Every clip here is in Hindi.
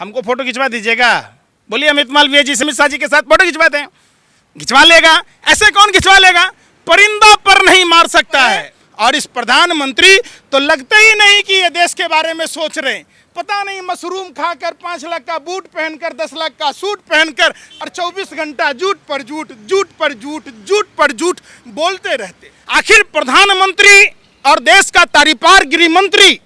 हमको फोटो खिंचवा दीजिएगा। बोलिए अमित मालवीय जी अमित शाह जी के साथ फोटो खिंचवाते हैं, खिंचवा लेगा। ऐसे कौन खिंचवा लेगा? परिंदा पर नहीं मार सकता है। और इस प्रधानमंत्री तो लगता ही नहीं कि ये देश के बारे में सोच रहे हैं। पता नहीं मशरूम खाकर 5 लाख का बूट पहनकर 10 लाख का सूट पहनकर और 24 घंटा झूठ पर झूठ, झूठ पर झूठ, झूठ पर झूठ बोलते रहते। आखिर प्रधानमंत्री और देश का तारीपार गृह मंत्री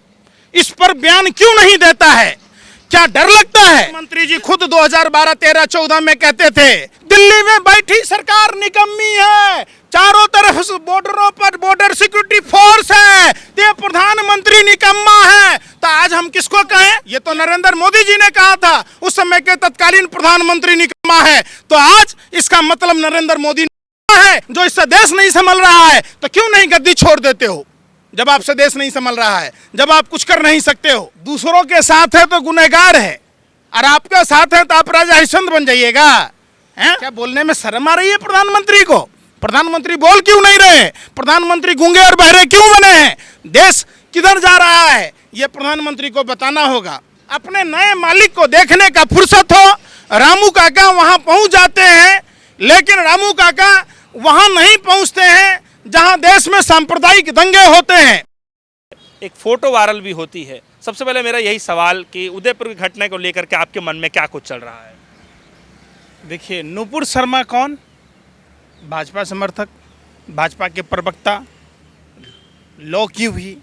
इस पर बयान क्यों नहीं देता है? क्या डर लगता है? मंत्री जी खुद 2012, 13, 14 में कहते थे दिल्ली में बैठी सरकार निकम्मी है, चारों तरफ बॉर्डरों पर बॉर्डर सिक्योरिटी फोर्स है, ये प्रधानमंत्री निकम्मा है। तो आज हम किसको कहें? ये तो नरेंद्र मोदी जी ने कहा था, उस समय के तत्कालीन प्रधानमंत्री निकम्मा है। तो आज इसका मतलब नरेंद्र मोदी है जो इससे देश नहीं संभल रहा है। तो क्यों नहीं गद्दी छोड़ देते हो? जब आपसे देश नहीं संभल रहा है, जब आप कुछ कर नहीं सकते हो। दूसरों के साथ है तो गुनहगार है, और आपके साथ है तो आप राजा हरिश्चंद्र बन जाइएगा। क्या बोलने में शर्म आ रही है प्रधानमंत्री को? प्रधानमंत्री बोल क्यों नहीं रहे? प्रधानमंत्री गूंगे और बहरे क्यों बने हैं? देश किधर जा रहा है ये प्रधानमंत्री को बताना होगा। अपने नए मालिक को देखने का फुर्सत हो, रामू काका वहां पहुंच जाते हैं, लेकिन रामू काका वहां नहीं पहुंचते हैं जहां देश में सांप्रदायिक दंगे होते हैं। एक फोटो वायरल भी होती है। सबसे पहले मेरा यही सवाल कि उदयपुर की घटना को लेकर के आपके मन में क्या कुछ चल रहा है? देखिए, नुपुर शर्मा कौन? भाजपा समर्थक, भाजपा के प्रवक्ता, लॉ की हुई।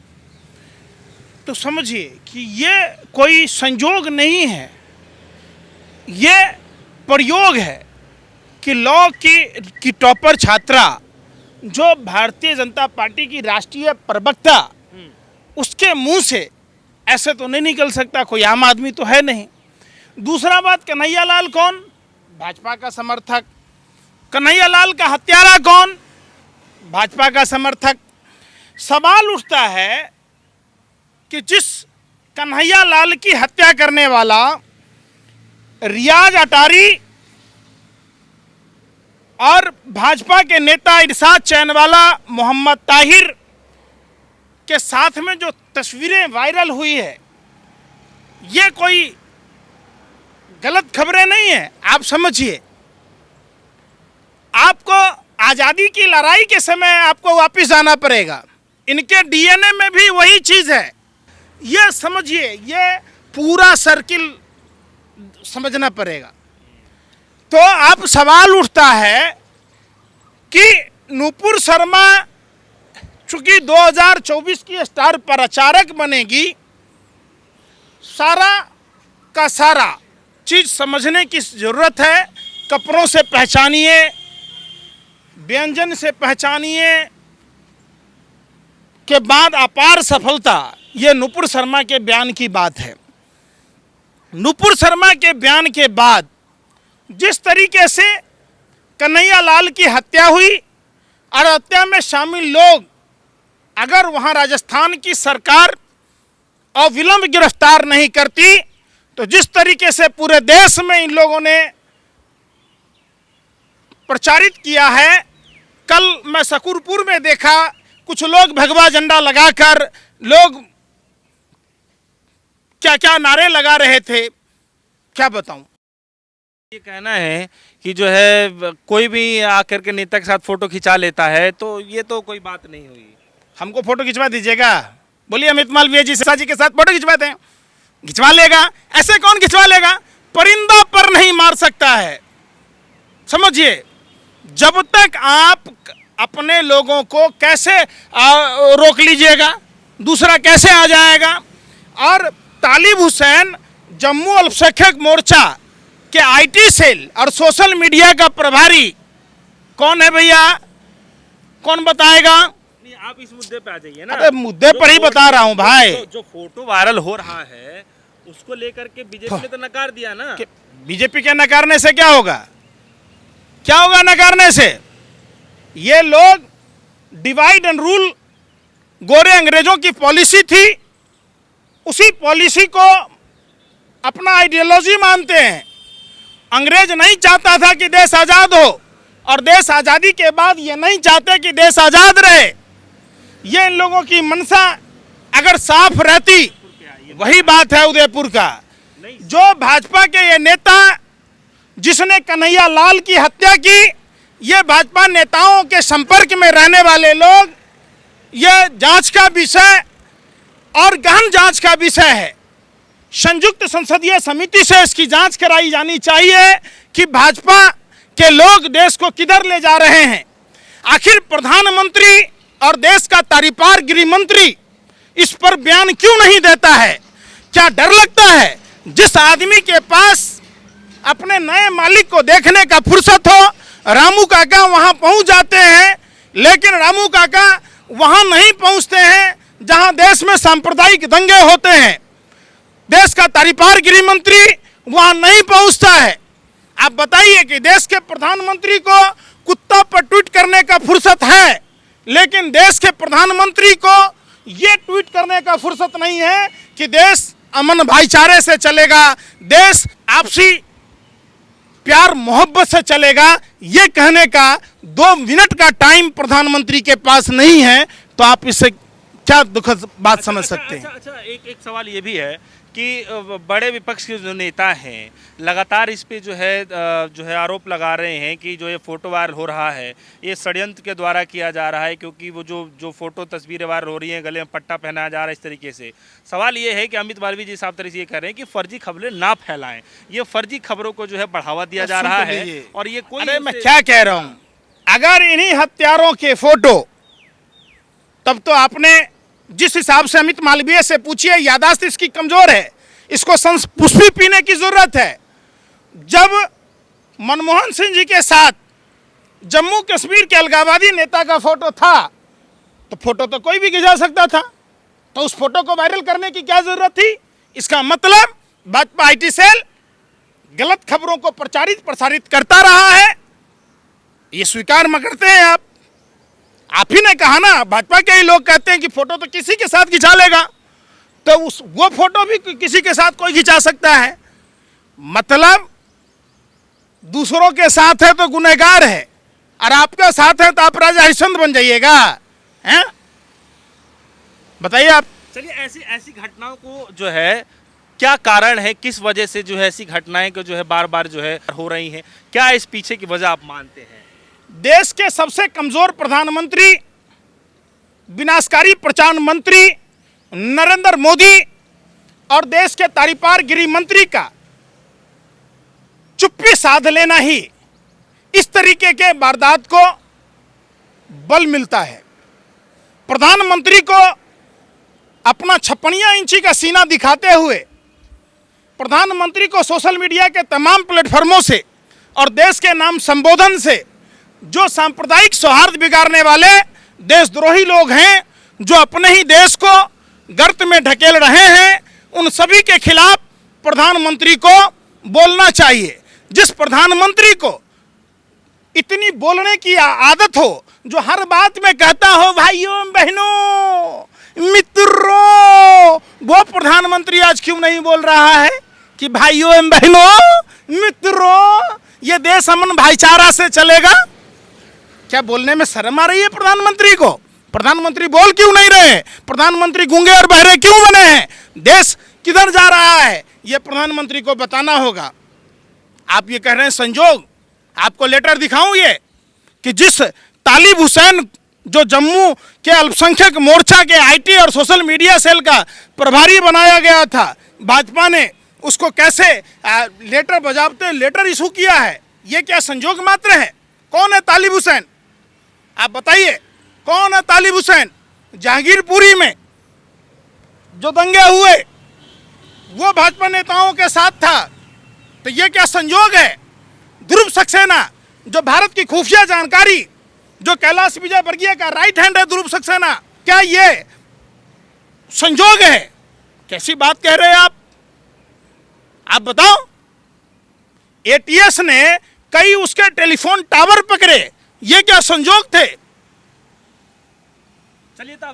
तो समझिए कि ये कोई संयोग नहीं है, ये प्रयोग है कि लॉ की टॉपर छात्रा जो भारतीय जनता पार्टी की राष्ट्रीय प्रवक्ता, उसके मुंह से ऐसे तो नहीं निकल सकता, कोई आम आदमी तो है नहीं। दूसरा बात, कन्हैया लाल कौन? भाजपा का समर्थक। कन्हैया लाल का हत्यारा कौन? भाजपा का समर्थक। सवाल उठता है कि जिस कन्हैया लाल की हत्या करने वाला रियाज अटारी और भाजपा के नेता इरशाद चैनवाला मोहम्मद ताहिर के साथ में जो तस्वीरें वायरल हुई है, ये कोई गलत खबरें नहीं है। आप समझिए, आपको आज़ादी की लड़ाई के समय आपको वापस जाना पड़ेगा। इनके डीएनए में भी वही चीज़ है। ये समझिए, ये पूरा सर्किल समझना पड़ेगा। तो अब सवाल उठता है कि नुपुर शर्मा चूंकि 2024 की स्टार प्रचारक बनेगी, सारा का सारा चीज समझने की जरूरत है। कपड़ों से पहचानिए, व्यंजन से पहचानिए के बाद अपार सफलता, ये नुपुर शर्मा के बयान की बात है। नुपुर शर्मा के बयान के बाद जिस तरीके से कन्हैया लाल की हत्या हुई और हत्या में शामिल लोग अगर वहां राजस्थान की सरकार अविलंब गिरफ्तार नहीं करती, तो जिस तरीके से पूरे देश में इन लोगों ने प्रचारित किया है, कल मैं शकूरपुर में देखा कुछ लोग भगवा झंडा लगाकर लोग क्या क्या नारे लगा रहे थे, क्या बताऊं। ये कहना है कि जो है कोई भी आकर के नेता के साथ फोटो खिंचा लेता है, तो ये तो कोई बात नहीं हुई। हमको फोटो खिंचवा दीजिएगा। बोलिए अमित मालवीय जी शाह जी के साथ फोटो खिंचवाते हैं, खिंचवा लेगा। ऐसे कौन खिंचवा लेगा? परिंदा पर नहीं मार सकता है। समझिए, जब तक आप अपने लोगों को कैसे रोक लीजिएगा, दूसरा कैसे आ जाएगा। और तालिब हुसैन जम्मू अल्पसंख्यक मोर्चा के आईटी सेल और सोशल मीडिया का प्रभारी कौन है भैया? कौन बताएगा? नहीं, आप इस मुद्दे पे आ जाइए ना। अरे मुद्दे पर ही बता रहा हूं भाई। जो फोटो वायरल हो रहा है उसको लेकर के बीजेपी ने तो नकार दिया ना। बीजेपी के नकारने से क्या होगा? क्या होगा नकारने से? ये लोग डिवाइड एंड रूल गोरे अंग्रेजों की पॉलिसी थी, उसी पॉलिसी को अपना आइडियोलॉजी मानते हैं। अंग्रेज नहीं चाहता था कि देश आज़ाद हो, और देश आज़ादी के बाद ये नहीं चाहते कि देश आज़ाद रहे। ये इन लोगों की मंशा अगर साफ रहती, वही बात है उदयपुर का। नहीं। जो भाजपा के ये नेता जिसने कन्हैया लाल की हत्या की, ये भाजपा नेताओं के संपर्क में रहने वाले लोग, ये जांच का विषय और गहन जांच का विषय है। संयुक्त संसदीय समिति से इसकी जांच कराई जानी चाहिए कि भाजपा के लोग देश को किधर ले जा रहे हैं। आखिर प्रधानमंत्री और देश का तारीपार गृह मंत्री इस पर बयान क्यों नहीं देता है? क्या डर लगता है? जिस आदमी के पास अपने नए मालिक को देखने का फुर्सत हो, रामू काका वहां पहुंच जाते हैं, लेकिन रामू काका वहां नहीं पहुंचते हैं जहां देश में सांप्रदायिक दंगे होते हैं। देश का तारीपार गृह मंत्री वहां नहीं पहुंचता है। आप बताइए कि देश के प्रधानमंत्री को कुत्ता पर ट्वीट करने का फुर्सत है, लेकिन देश के प्रधानमंत्री को ये ट्वीट करने का फुर्सत नहीं है कि देश अमन भाईचारे से चलेगा, देश आपसी प्यार मोहब्बत से चलेगा। ये कहने का 2 मिनट का टाइम प्रधानमंत्री के पास नहीं है, तो आप इससे क्या दुखद बात समझ सकते हैं? अच्छा, एक सवाल ये भी है कि बड़े विपक्ष के जो नेता हैं लगातार इस पे जो है आरोप लगा रहे हैं कि जो ये फोटो वायरल हो रहा है ये षड्यंत्र के द्वारा किया जा रहा है, क्योंकि वो जो फोटो तस्वीरें वायरल हो रही हैं, गले में पट्टा पहनाया जा रहा है इस तरीके से। सवाल ये है कि अमित मालवीय जी साफ तरह से ये कह रहे हैं कि फर्जी खबरें ना फैलाएं, ये फर्जी खबरों को जो है बढ़ावा दिया जा रहा है। और ये कोई, अरे मैं क्या कह रहा हूं, अगर इन्हीं हत्यारों के फोटो, तब तो आपने जिस हिसाब से अमित मालवीय से पूछिए, यादाश्त इसकी कमजोर है, इसको पुष्पी पीने की जरूरत है। जब मनमोहन सिंह जी के साथ जम्मू कश्मीर के अलगाववादी नेता का फोटो था, तो फोटो तो कोई भी खिंचा सकता था, तो उस फोटो को वायरल करने की क्या जरूरत थी? इसका मतलब भाजपा आईटी सेल गलत खबरों को प्रसारित करता रहा है, ये स्वीकार म करते हैं आप ही ने कहा ना, भाजपा के ही लोग कहते हैं कि फोटो तो किसी के साथ खिंचा लेगा, तो वो फोटो भी किसी के साथ कोई खिंचा सकता है। मतलब दूसरों के साथ है तो गुनहगार है, और आपके साथ है तो आप राजा हरिश्चंद्र बन जाइएगा, हैं? बताइए आप। चलिए, ऐसी घटनाओं को जो है क्या कारण है, किस वजह से जो है ऐसी घटनाएं को जो है बार बार जो है हो रही हैं, क्या इस पीछे की वजह आप मानते हैं? देश के सबसे कमजोर प्रधानमंत्री, विनाशकारी प्रधानमंत्री नरेंद्र मोदी और देश के तारीपार गृह मंत्री का चुप्पी साध लेना ही इस तरीके के वारदात को बल मिलता है। प्रधानमंत्री को अपना 56 इंची का सीना दिखाते हुए प्रधानमंत्री को सोशल मीडिया के तमाम प्लेटफॉर्मों से और देश के नाम संबोधन से जो सांप्रदायिक सौहार्द बिगाड़ने वाले देशद्रोही लोग हैं, जो अपने ही देश को गर्त में ढकेल रहे हैं, उन सभी के खिलाफ प्रधानमंत्री को बोलना चाहिए। जिस प्रधानमंत्री को इतनी बोलने की आदत हो, जो हर बात में कहता हो भाइयों बहनों मित्रों, वो प्रधानमंत्री आज क्यों नहीं बोल रहा है कि भाइयों बहनों मित्रों ये देश अमन भाईचारा से चलेगा? क्या बोलने में शर्म आ रही है प्रधानमंत्री को? प्रधानमंत्री बोल क्यों नहीं रहे? प्रधानमंत्री गूंगे और बहरे क्यों बने हैं? देश किधर जा रहा है, यह प्रधानमंत्री को बताना होगा। आप ये कह रहे हैं संजोग, आपको लेटर दिखाऊं ये कि जिस तालिब हुसैन जो जम्मू के अल्पसंख्यक मोर्चा के आईटी और सोशल मीडिया सेल का प्रभारी बनाया गया था, भाजपा ने उसको कैसे लेटर बजावते लेटर इशू किया है, ये क्या संजोग मात्र है? कौन है तालिब हुसैन? आप बताइए कौन है तालिब हुसैन? जहांगीरपुरी में जो दंगे हुए वो भाजपा नेताओं के साथ था, तो ये क्या संजोग है? ध्रुव सक्सेना जो भारत की खुफिया जानकारी, जो कैलाश विजयवर्गीय का राइट हैंड है, ध्रुव सक्सेना, क्या ये संजोग है? कैसी बात कह रहे हैं आप बताओ। एटीएस ने कई उसके टेलीफोन टावर पकड़े, ये क्या संजोग थे? चलिए, तो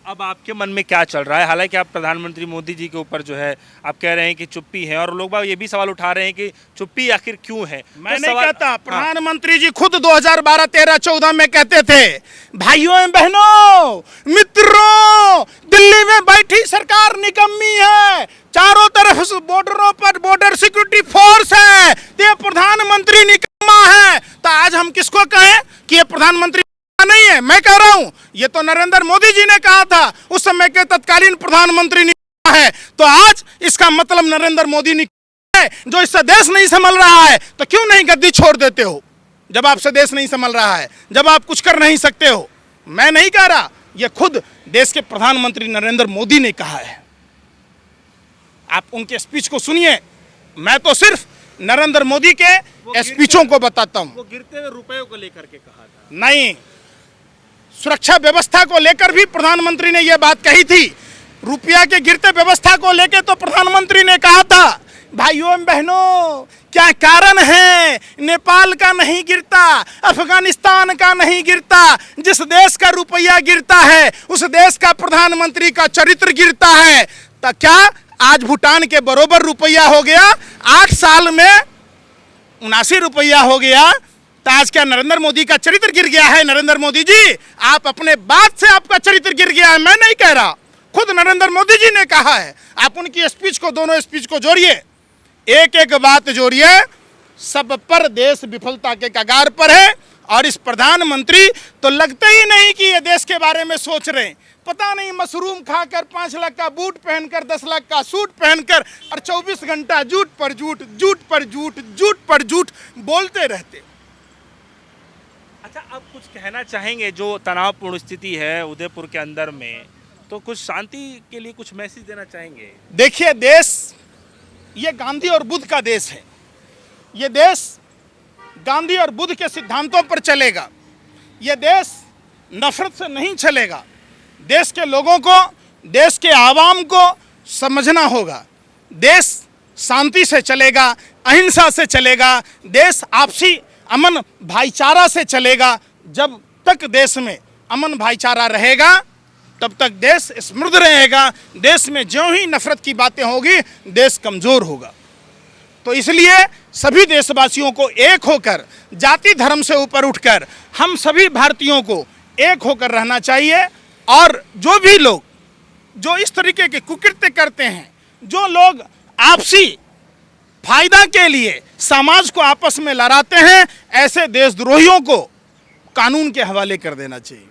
अब आपके मन में क्या चल रहा है? हालांकि आप प्रधानमंत्री मोदी जी के ऊपर जो है आप कह रहे हैं कि चुप्पी है, और लोग बाग ये भी सवाल उठा रहे हैं कि चुप्पी आखिर क्यों है। मैं तो नहीं सवाल- कहता, हाँ, प्रधानमंत्री जी खुद 2012, 13, 14 में कहते थे, भाइयों एवं बहनों, मित्रों, दिल्ली में बैठी सरकार निकम्मी है, चारों तरफ से बॉर्डरों पर बॉर्डर सिक्योरिटी फोर्स है, ये प्रधानमंत्री निकम्मा है। तो आज हम किसको कहें कि ये प्रधानमंत्री नहीं है? मैं कह रहा हूं, ये तो नरेंद्र मोदी जी ने कहा था, उस समय के तत्कालीन प्रधानमंत्री निकम्मा है। तो आज इसका मतलब नरेंद्र मोदी निकम्मा है, जो इससे देश नहीं संभल रहा है। तो क्यों नहीं गद्दी छोड़ देते हो जब आपसे देश नहीं संभल रहा है, जब आप कुछ कर नहीं सकते हो? मैं नहीं कह रहा, ये खुद देश के प्रधानमंत्री नरेंद्र मोदी ने कहा है। आप उनके स्पीच को सुनिए, मैं तो सिर्फ नरेंद्र मोदी के स्पीचों को बताता हूं। वो गिरते हुए रुपयों को लेकर के कहा था। नहीं, सुरक्षा व्यवस्था को लेकर भी प्रधानमंत्री ने यह बात कही थी। रुपया के गिरते व्यवस्था को लेकर तो प्रधानमंत्री ने कहा था, भाइयों एवं बहनों, क्या कारण है नेपाल का नहीं गिरता, अफगानिस्तान का नहीं गिरता? जिस देश का रुपया गिरता है उस देश का प्रधानमंत्री का चरित्र गिरता है। तो क्या आज भूटान के बरोबर रुपया हो गया? 8 साल में 79 रुपया हो गया। तो आज क्या नरेंद्र मोदी का चरित्र गिर गया है? नरेंद्र मोदी जी, आप अपने बात से आपका चरित्र गिर गया है, मैं नहीं कह रहा, खुद नरेंद्र मोदी जी ने कहा है। आप उनकी स्पीच को, दोनों स्पीच को जोड़िए, एक एक बात जोड़िए, सब पर देश विफलता के कगार पर है। और इस प्रधानमंत्री तो लगता ही नहीं कि ये देश के बारे में सोच रहे हैं। पता नहीं, मशरूम खाकर 5 लाख का बूट पहनकर, 10 लाख का सूट पहनकर, और 24 घंटा झूठ पर झूठ, झूठ पर झूठ, झूठ पर झूठ बोलते रहते। अच्छा, आप कुछ कहना चाहेंगे? जो तनावपूर्ण स्थिति है उदयपुर के अंदर में, तो कुछ शांति के लिए कुछ मैसेज देना चाहेंगे? देखिए, देश ये गांधी और बुद्ध का देश है। ये देश गांधी और बुद्ध के सिद्धांतों पर चलेगा। ये देश नफरत से नहीं चलेगा। देश के लोगों को, देश के आवाम को समझना होगा। देश शांति से चलेगा, अहिंसा से चलेगा, देश आपसी अमन भाईचारा से चलेगा। जब तक देश में अमन भाईचारा रहेगा तब तक देश समृद्ध रहेगा। देश में ज्यों ही नफरत की बातें होगी, देश कमजोर होगा। तो इसलिए सभी देशवासियों को एक होकर, जाति धर्म से ऊपर उठकर, हम सभी भारतीयों को एक होकर रहना चाहिए। और जो भी लोग जो इस तरीके के कुकृत्य करते हैं, जो लोग आपसी फायदा के लिए समाज को आपस में लड़ाते हैं, ऐसे देशद्रोहियों को कानून के हवाले कर देना चाहिए।